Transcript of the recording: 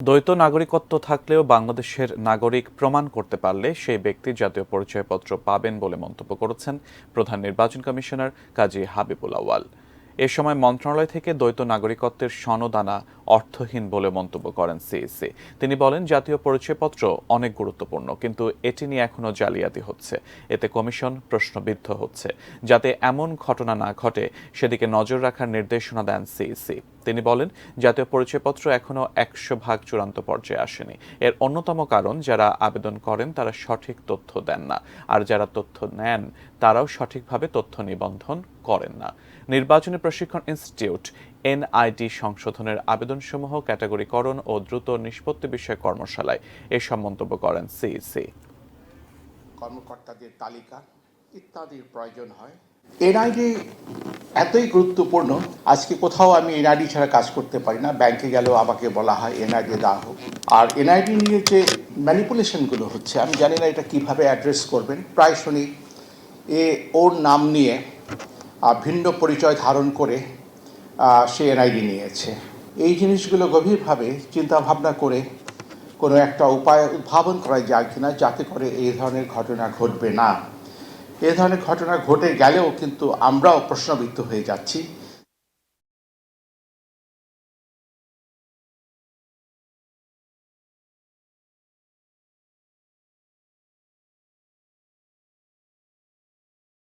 দ্বৈত নাগরিকত্ব থাকলেও বাংলাদেশের নাগরিক প্রমাণ করতে পারলে সেই ব্যক্তি জাতীয় পরিচয়পত্র পাবেন বলে মন্তব্য করেছেন প্রধান নির্বাচন কমিশনার কাজী হাবিবুল আউয়াল। এ সময় মন্ত্রণালয় থেকে দ্বৈত নাগরিকত্বের সনদ আনা অর্থহীন বলে মন্তব্য করেন সিইসি। তিনি বলেন, জাতীয় পরিচয়পত্র অনেক গুরুত্বপূর্ণ, কিন্তু এটি নিয়ে এখনো জালিয়াতি হচ্ছে। এতে কমিশন প্রশ্নবিদ্ধ হচ্ছে। যাতে এমন ঘটনা না ঘটে সেদিকে নজর রাখার নির্দেশনা দেন সিইসি। তিনি বলেন, জাতীয় পরিচয়পত্র এখনো ১০০% চূড়ান্ত পর্যায়ে আসেনি। এর অন্যতম কারণ, যারা আবেদন করেন তারা সঠিক তথ্য দেন না, আর যারা তথ্য নেন তারাও সঠিকভাবে তথ্য নিবন্ধন করেন না। নির্বাচনী প্রশিক্ষণ ইনস্টিটিউট এনআইডি সংশোধনের আবেদনসমূহ ক্যাটাগরিকরণ ও দ্রুত নিষ্পত্তি বিষয়ক কর্মশালায় এসব মন্তব্য করেন সিইসি। কর্মকর্তাদের তালিকা ইত্যাদির প্রয়োজন হয়। এনআইডি এতই গুরুত্বপূর্ণ, আজকে কোথাও আমি এনআইডি ছাড়া কাজ করতে পারি না। ব্যাংকে গেলেও আমাকে বলা হয় এনআইডি দেওয়া হোক। আর এনআইডি নিয়ে যে ম্যানিপুলেশনগুলো হচ্ছে, আমি জানি না এটা কিভাবে অ্যাড্রেস করবেন। প্রায় শুনি ওর নাম নিয়ে ভিন্ন পরিচয় ধারণ করে সে এনআইডি নিয়েছে। এই জিনিসগুলো গভীরভাবে চিন্তাভাবনা করে কোনো একটা উপায় উদ্ভাবন করা যায় কিনা, যাতে করে এই ধরনের ঘটনা ঘটবে না। এ ধরনের ঘটনা ঘটে গেলেও কিন্তু আমরাও প্রশ্নবিদ্ধ হয়ে যাচ্ছি।